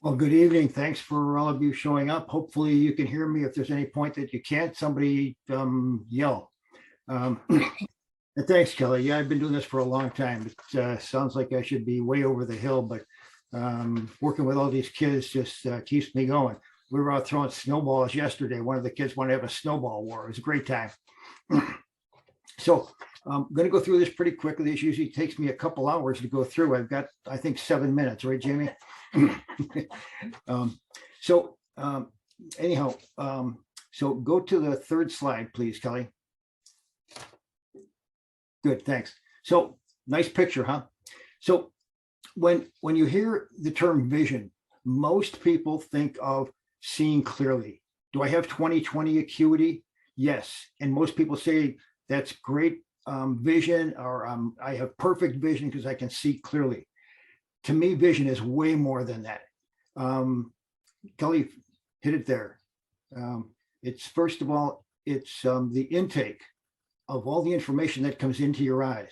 Well, good evening. Thanks for all of you showing up. Hopefully you can hear me. If there's any point that you can't, somebody yell. And thanks, Kelly. Yeah, I've been doing this for a long time. It sounds like I should be way over the hill, but working with all these kids just keeps me going. We were out throwing snowballs yesterday. One of the kids wanted to have a snowball war. It was a great time. So I'm going to go through this pretty quickly. This usually takes me a couple hours to go through. I've got, I think, 7 minutes, right, Jamie? um, so anyhow, so go to the third slide, please, Kelly. Good, thanks. So nice picture, huh? So when you hear the term vision, most people think of seeing clearly. Do I have 20/20 acuity? Yes. And most people say that's great vision, or I have perfect vision because I can see clearly. To me, vision is way more than that. Kelly hit it there. It's first of all, it's the intake of all the information that comes into your eyes.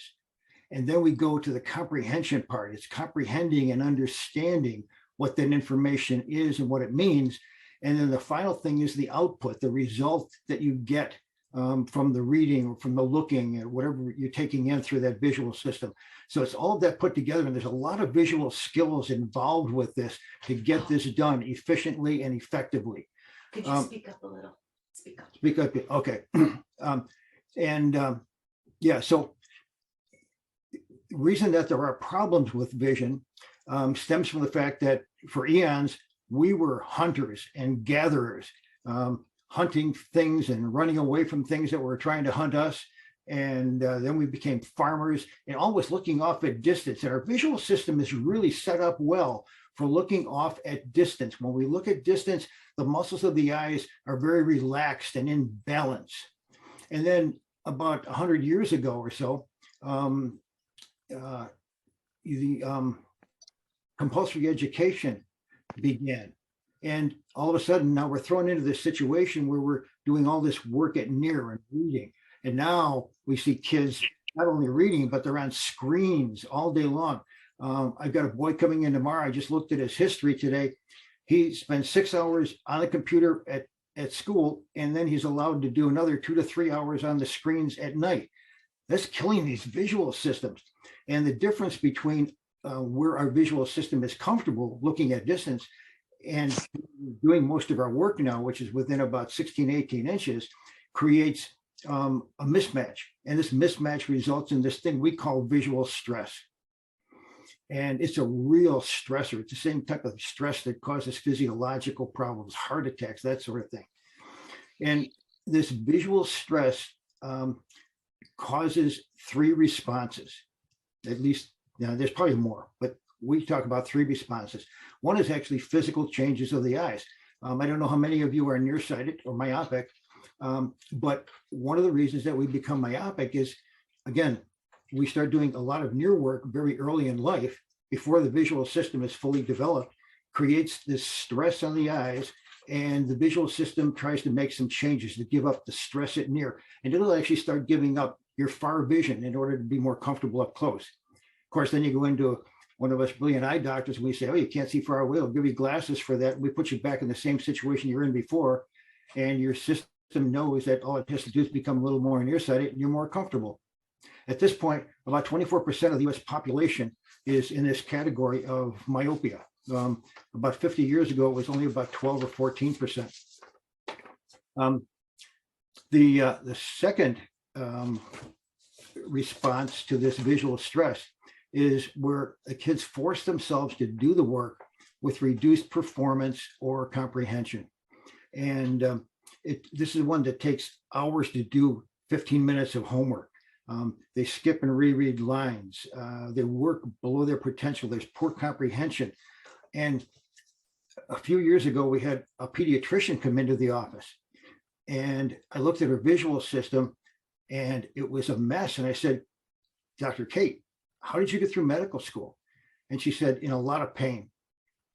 And then we go to the comprehension part. It's comprehending and understanding what that information is and what it means. And then the final thing is the output, the result that you get from the reading or from the looking or whatever you're taking in through that visual system. So it's all that put together, and there's a lot of visual skills involved with this to get this done efficiently and effectively. Could you speak up a little? Speak up. Speak up. Okay. Yeah, so the reason that there are problems with vision stems from the fact that for eons, we were hunters and gatherers, hunting things and running away from things that were trying to hunt us. And then we became farmers and always looking off at distance. And our visual system is really set up well for looking off at distance. When we look at distance, the muscles of the eyes are very relaxed and in balance. And then about 100 years ago or so, the compulsory education began. And all of a sudden, now we're thrown into this situation where we're doing all this work at near and reading. And now we see kids not only reading, but they're on screens all day long. I've got a boy coming in tomorrow. I just looked at his history today. He spends 6 hours on the computer at school, and then he's allowed to do another 2 to 3 hours on the screens at night. That's killing these visual systems. And the difference between where our visual system is comfortable looking at distance and doing most of our work now, which is within about 16, 18 inches, creates a mismatch. And this mismatch results in this thing we call visual stress. And it's a real stressor. It's the same type of stress that causes physiological problems, heart attacks, that sort of thing. And this visual stress causes 3 responses, at least. Now, there's probably more, but we talk about 3 responses. One is actually physical changes of the eyes. I don't know how many of you are nearsighted or myopic, but one of the reasons that we become myopic is, again, we start doing a lot of near work very early in life before the visual system is fully developed, creates this stress on the eyes, and the visual system tries to make some changes to give up the stress at near, and it'll actually start giving up your far vision in order to be more comfortable up close. Of course, then you go into one of us brilliant eye doctors and we say, oh, you can't see far away. We'll give you glasses for that. We put you back in the same situation you're in before, and your system knows that all it has to do is become a little more nearsighted and you're more comfortable. At this point, about 24% of the US population is in this category of myopia. About 50 years ago, it was only about 12 or 14%. The second response to this visual stress is where the kids force themselves to do the work with reduced performance or comprehension. And this is one that takes hours to do 15 minutes of homework. They skip and reread lines. They work below their potential. There's poor comprehension. And a few years ago, we had a pediatrician come into the office. And I looked at her visual system, and it was a mess. And I said, Dr. Kate, how did you get through medical school? And she said, in a lot of pain.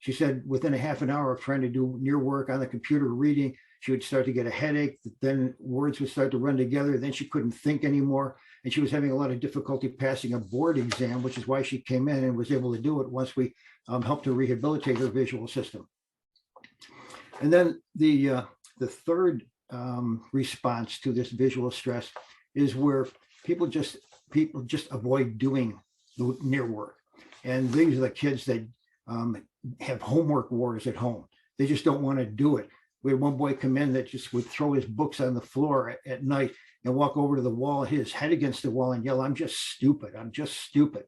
She said within a half an hour of trying to do near work on the computer reading, she would start to get a headache. Then words would start to run together. Then she couldn't think anymore. and she was having a lot of difficulty passing a board exam, which is why she came in and was able to do it once we helped her rehabilitate her visual system. And then the third response to this visual stress is where people just avoid doing the near work. And these are the kids that have homework wars at home. They just don't want to do it. We had one boy come in that just would throw his books on the floor at night and walk over to the wall, hit his head against the wall and yell, "I'm just stupid. I'm just stupid."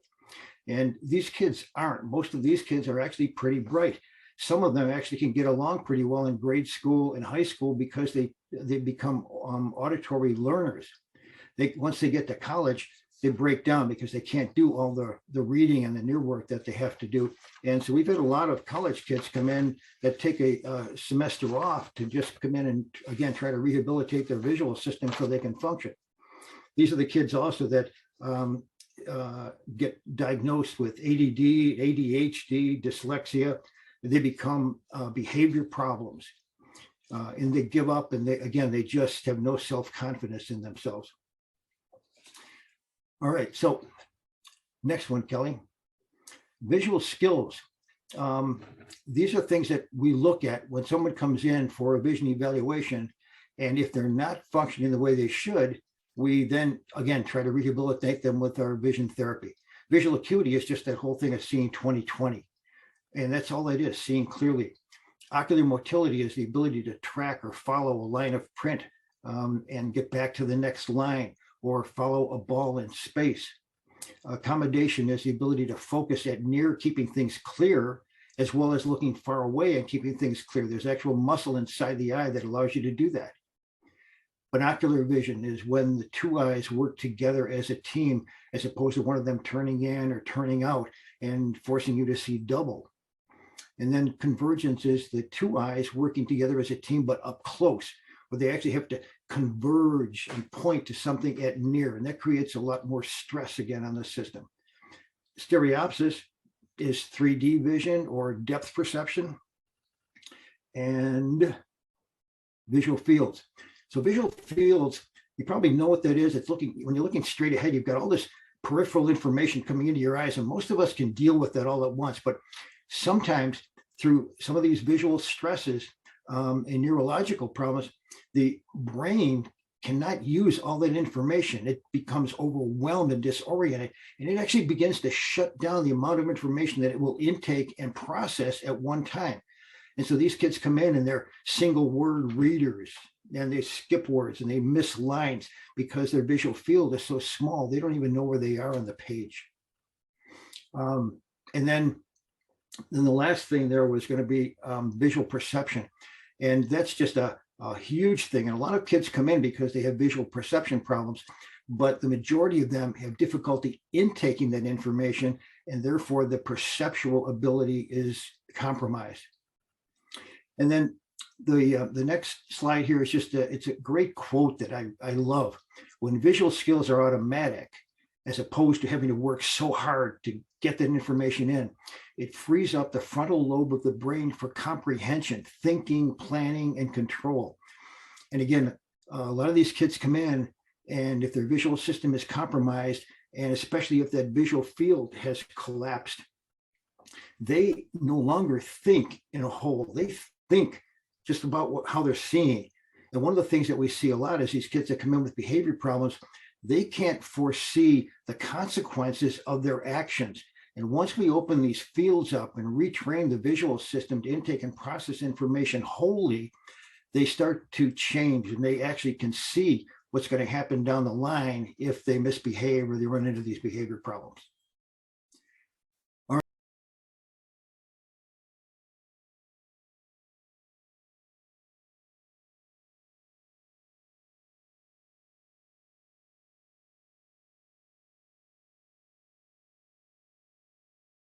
And these kids aren't. Most of these kids are actually pretty bright. Some of them actually can get along pretty well in grade school and high school because they become auditory learners. Once they get to college, they break down because they can't do all the reading and the near work that they have to do. And so we've had a lot of college kids come in that take a semester off to just come in and again try to rehabilitate their visual system so they can function. These are the kids also that get diagnosed with ADD, ADHD, dyslexia. They become behavior problems and they give up, and they just have no self-confidence in themselves. All right, so next one, Kelly. Visual skills. These are things that we look at when someone comes in for a vision evaluation, and if they're not functioning the way they should, we then again try to rehabilitate them with our vision therapy. Visual acuity is just that whole thing of seeing 20/20. And that's all it is, seeing clearly. Ocular motility is the ability to track or follow a line of print and get back to the next line or follow a ball in space. Accommodation is the ability to focus at near, keeping things clear, as well as looking far away and keeping things clear. There's actual muscle inside the eye that allows you to do that. Binocular vision is when the two eyes work together as a team, as opposed to one of them turning in or turning out and forcing you to see double. And then convergence is the two eyes working together as a team, but up close, where they actually have to converge and point to something at near. And that creates a lot more stress again on the system. Stereopsis is 3D vision or depth perception. And visual fields. So visual fields, you probably know what that is. It's when you're looking straight ahead, you've got all this peripheral information coming into your eyes, and most of us can deal with that all at once. But sometimes through some of these visual stresses and neurological problems, the brain cannot use all that information. It becomes overwhelmed and disoriented, and it actually begins to shut down the amount of information that it will intake and process at one time. And so these kids come in and they're single word readers, and they skip words and they miss lines because their visual field is so small, they don't even know where they are on the page. And then the last thing there was going to be visual perception. And that's just a huge thing. And a lot of kids come in because they have visual perception problems, but the majority of them have difficulty intaking that information, and therefore the perceptual ability is compromised. And then the next slide here is just it's a great quote that I love. When visual skills are automatic, as opposed to having to work so hard to get that information in, it frees up the frontal lobe of the brain for comprehension, thinking, planning, and control. And again, a lot of these kids come in, and if their visual system is compromised, and especially if that visual field has collapsed, they no longer think in a whole. They think just about how they're seeing. And one of the things that we see a lot is these kids that come in with behavior problems, they can't foresee the consequences of their actions. And once we open these fields up and retrain the visual system to intake and process information wholly, they start to change, and they actually can see what's going to happen down the line if they misbehave or they run into these behavior problems.